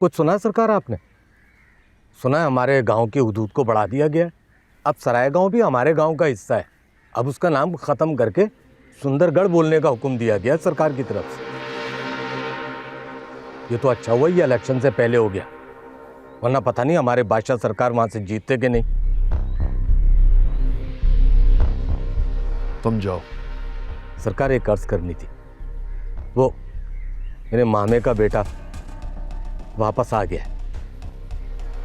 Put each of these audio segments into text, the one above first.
कुछ सुना है सरकार आपने? सुना है हमारे गांव की हदूद को बढ़ा दिया गया है। अब सराय गांव भी हमारे गांव का हिस्सा है। अब उसका नाम खत्म करके सुंदरगढ़ बोलने का हुक्म दिया गया है सरकार की तरफ से। ये तो अच्छा हुआ ये इलेक्शन से पहले हो गया, वरना पता नहीं हमारे बादशाह सरकार वहां से जीतते कि नहीं। तुम जाओ। सरकार एक अर्ज करनी थी। वो मेरे मामे का बेटा वापस आ गया है,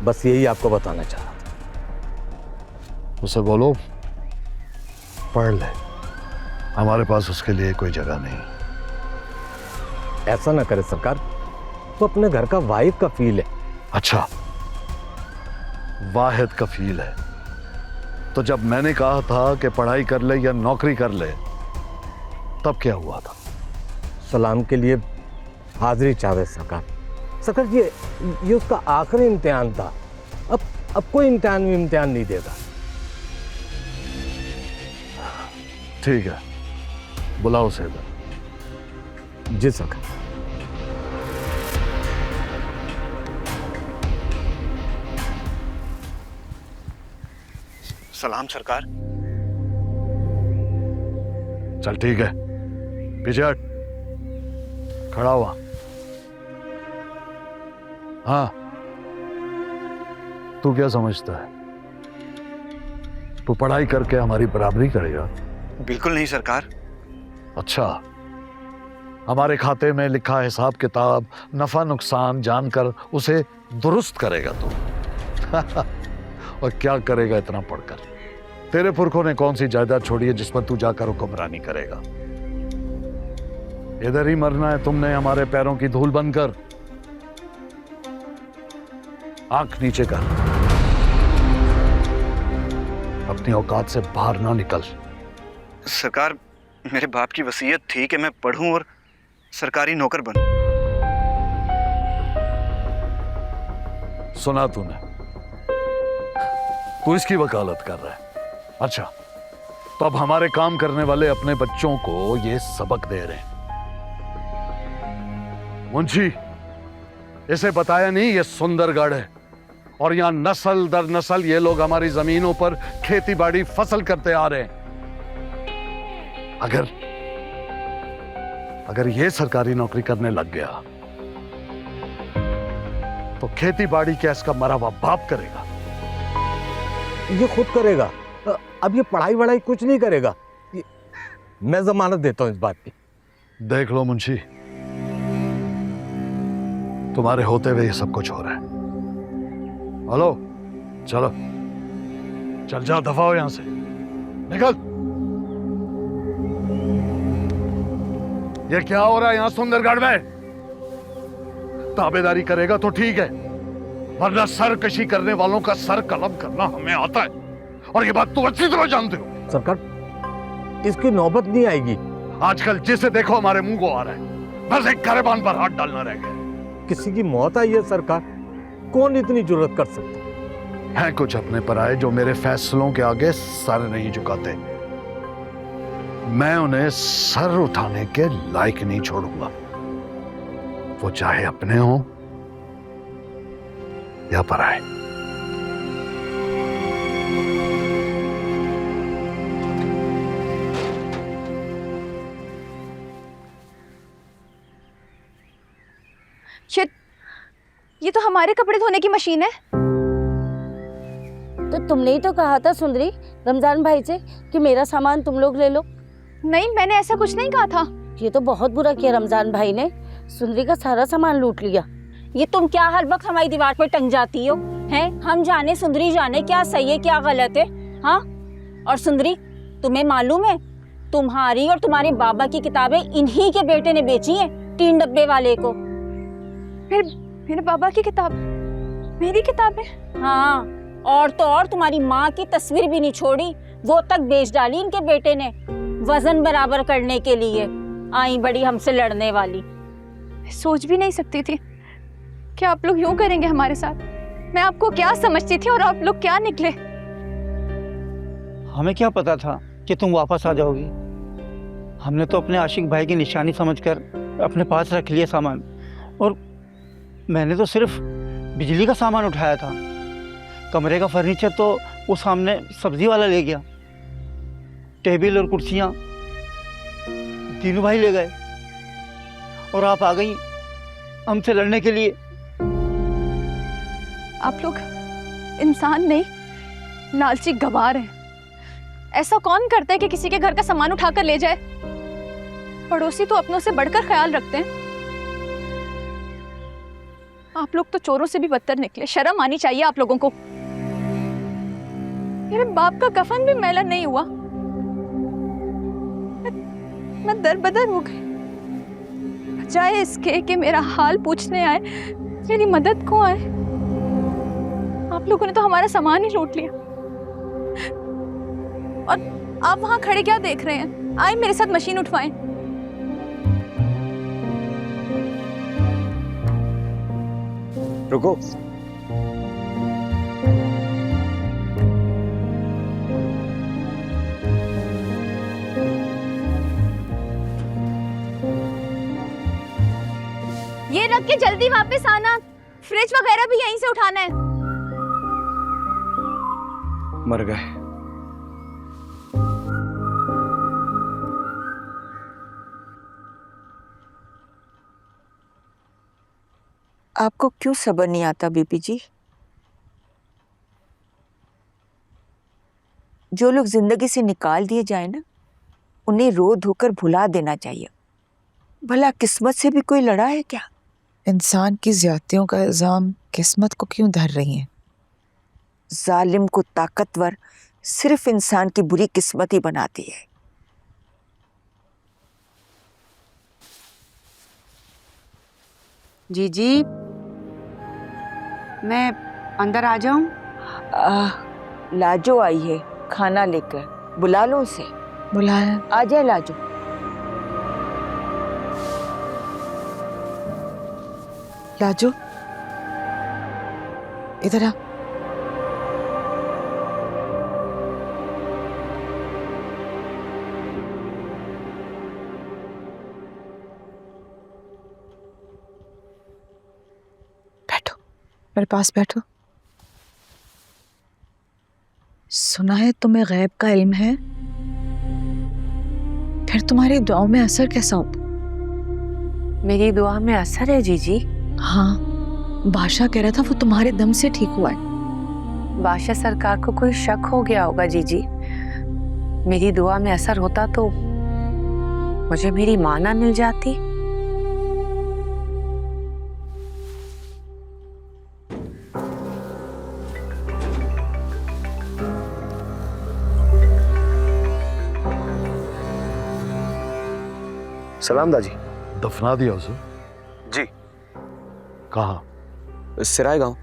बस यही आपको बताना चाह रहा था। उसे बोलो पढ़ ले, हमारे पास उसके लिए कोई जगह नहीं। ऐसा ना करे सरकार, तो अपने घर का वाहिद कफील है। अच्छा, वाहिद कफील है। तो जब मैंने कहा था कि पढ़ाई कर ले या नौकरी कर ले, तब क्या हुआ था? सलाम के लिए हाजिरी चाहे सरकार। सरकार ये उसका आखिरी इम्तिहान था। अब कोई इम्तिहान नहीं देगा। ठीक है, बुलाओ उसे इधर। जी सरकार। सलाम सरकार। चल ठीक है, पीछे हट, खड़ा हुआ। हाँ, तू क्या समझता है? तू पढ़ाई करके हमारी बराबरी करेगा? बिल्कुल नहीं सरकार। अच्छा, हमारे खाते में लिखा हिसाब किताब, नफा नुकसान जानकर उसे दुरुस्त करेगा तू? और क्या करेगा इतना पढ़कर? तेरे पुरखों ने कौन सी जायदाद छोड़ी है जिस पर तू जाकर हुक्मरानी करेगा? इधर ही मरना है तुमने, हमारे पैरों की धूल बनकर। आंख नीचे कर, अपनी औकात से बाहर ना निकल। सरकार, मेरे बाप की वसीयत थी कि मैं पढ़ूं और सरकारी नौकर बनूं। सुना तूने, तू इसकी वकालत कर रहा है। अच्छा, तो अब हमारे काम करने वाले अपने बच्चों को ये सबक दे रहे हैं। मुंशी, इसे बताया नहीं ये सुंदरगढ़ है और यहां नस्ल दर नस्ल ये लोग हमारी जमीनों पर खेती बाड़ी फसल करते आ रहे हैं। अगर ये सरकारी नौकरी करने लग गया तो खेती बाड़ी क्या इसका मरा हुआ बाप करेगा? ये खुद करेगा। अब ये पढ़ाई वढ़ाई कुछ नहीं करेगा। मैं जमानत देता हूं इस बात की। देख लो मुंशी, तुम्हारे होते हुए ये सब कुछ हो रहा है। हेलो, चलो, चल जाओ, दफा हो यहां से, निकल। ये क्या हो रहा है यहां सुंदरगढ़ में? ताबेदारी करेगा तो ठीक है, वरना सरकशी करने वालों का सर कलम करना हमें आता है, और ये बात तू अच्छी तरह जानते हो। सरकार, इसकी नौबत नहीं आएगी। आजकल जिसे देखो हमारे मुंह को आ रहा है, बस एक गरेबान पर हाथ डालना रह गया। किसी की मौत आई है सरकार, कौन इतनी जुर्रत कर सकता? हैं कुछ अपने पराये जो मेरे फैसलों के आगे सर नहीं झुकाते। मैं उन्हें सर उठाने के लायक नहीं छोड़ूंगा, वो चाहे अपने हों या पराये। ये तो हमारे कपड़े धोने की मशीन है। तो तुमने ही तो कहा था सुंदरी रमजान भाई से कि मेरा सामान तुम लोग ले लो। नहीं, मैंने ऐसा कुछ नहीं कहा था। ये तो बहुत बुरा किया रमजान भाई ने, सुंदरी का सारा सामान लूट लिया। ये तुम क्या हर वक्त हमारी दीवार पर टंग जाती हो? हैं? हम जाने सुंदरी जाने क्या सही है क्या गलत है। हाँ, और सुंदरी, तुम्हें मालूम है तुम्हारी और तुम्हारे बाबा की किताबें इन्हीं के बेटे ने बेची हैं 3 डब्बे वाले को। फिर मेरे बाबा की किताब, मेरी किताबें? हाँ, और तो और तुम्हारी माँ की तस्वीर भी नहीं छोड़ी, वो तक बेच डाली इनके बेटे ने वजन बराबर करने के लिए। आई बड़ी हमसे लड़ने वाली। सोच भी नहीं सकती थी कि आप लोग यूं करेंगे हमारे साथ। मैं आपको क्या समझती थी और आप लोग क्या निकले। हमें क्या पता था कि तुम वापस आ जाओगी। हमने तो अपने आशिक भाई की निशानी समझकर अपने पास रख लिया सामान, मैंने तो सिर्फ बिजली का सामान उठाया था। कमरे का फर्नीचर तो वो सामने सब्जी वाला ले गया। टेबल और कुर्सियाँ तीनों भाई ले गए और आप आ गई हमसे लड़ने के लिए। आप लोग इंसान नहीं, लालची गवार हैं। ऐसा कौन करता है कि किसी के घर का सामान उठाकर ले जाए? पड़ोसी तो अपनों से बढ़कर ख्याल रखते हैं। आप लोग तो चोरों से भी बदतर निकले। शर्म आनी चाहिए आप लोगों को। मेरे बाप का कफन भी मैला नहीं हुआ। मैं दरबदर हो गई। बजाय इसके कि मेरा हाल पूछने आए, मेरी मदद को आए, आप लोगों ने तो हमारा सामान ही लूट लिया। और आप वहां खड़े क्या देख रहे हैं? आए मेरे साथ मशीन उठवाएं। रुको। ये रख के जल्दी वापस आना। फ्रिज वगैरह भी यहीं से उठाना है। मर गए। आपको क्यों सब्र नहीं आता बीपी जी? जो लोग जिंदगी से निकाल दिए जाए ना, उन्हें रो धोकर भुला देना चाहिए। भला किस्मत से भी कोई लड़ा है क्या? इंसान की ज्यादतियों का इल्जाम किस्मत को क्यों धर रही हैं? जालिम को ताकतवर सिर्फ इंसान की बुरी किस्मत ही बनाती है। जी मैं अंदर आ जाऊं? लाजो आई है खाना लेकर, बुला लो उसे। बुलाया? आ जाए लाजो। लाजो इधर आ। बैठो, मेरे पास बैठो। सुना है तुम्हें गैब का इल्म है, फिर तुम्हारी दुआओं में असर कैसा होता? मेरी दुआ में असर है जीजी? हाँ, बादशाह कह रहा था वो तुम्हारे दम से ठीक हुआ है। बादशाह सरकार को कोई शक हो गया होगा जीजी। मेरी दुआ में असर होता तो मुझे मेरी मां ना मिल जाती। सलाम दाजी। दफना दिया उसे? जी। कहाँ? सिराय गांव।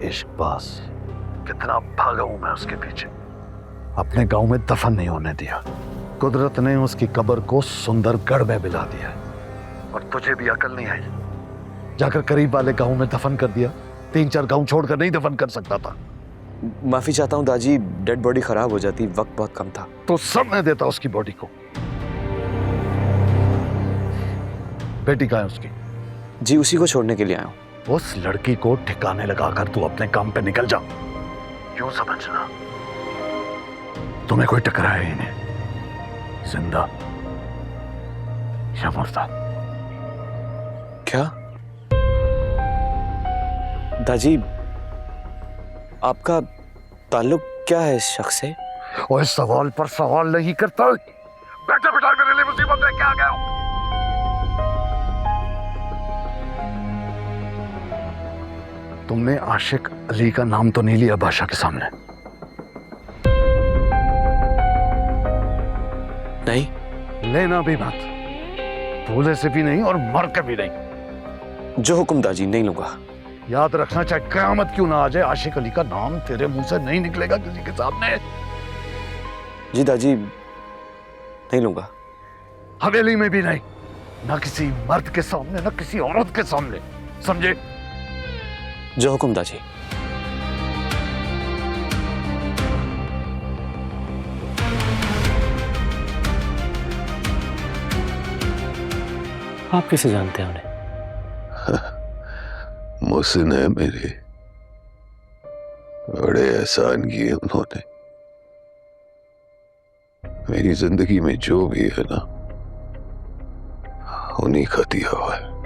इश्कबाज, कितना भागा हूं मैं उसके पीछे। अपने गांव में दफन नहीं होने दिया। कुदरत ने उसकी कब्र को सुंदरगढ़ में मिला दिया और तुझे भी अकल नहीं आई। जाकर करीब वाले गांव में दफन कर दिया। 3-4 गांव छोड़कर नहीं दफन कर सकता था। माफी चाहता हूँ दाजी, डेड बॉडी खराब हो जाती, वक्त बहुत कम था। तो सब मैं देता उसकी बॉडी को। बेटी कहाँ है उसकी? जी उसी को छोड़ने के लिए आया हूँ। उस लड़की को ठिकाने लगाकर तू अपने काम पे निकल जा। क्यों समझना, तुम्हें कोई टकराया ही नहीं, जिंदा या मुर्दा। क्या दाजी, आपका ताल्लुक क्या है इस शख्स से? और इस सवाल पर सवाल नहीं करता। बेटा बेटा मेरे लिए मुसीबत है, क्या आ गया? तुमने आशिक अली का नाम तो नहीं लिया बादशाह के सामने? नहीं। लेना भी मत, भूले से भी नहीं और मर के भी नहीं। जो हुक्म दाजी, नहीं लूंगा। याद रखना, चाहे क़यामत क्यों ना आ जाए, आशिक अली का नाम तेरे मुंह से नहीं निकलेगा किसी के सामने। जी दाजी, नहीं लूंगा। हवेली में भी नहीं, ना किसी मर्द के सामने, ना किसी औरत के सामने, समझे? जो हुक्म दाजी। आप कैसे जानते हैं उन्हें? मोहसिन है मेरे, बड़े एहसान किए उन्होंने। मेरी जिंदगी में जो भी है ना, उन्हीं का दिया हुआ है।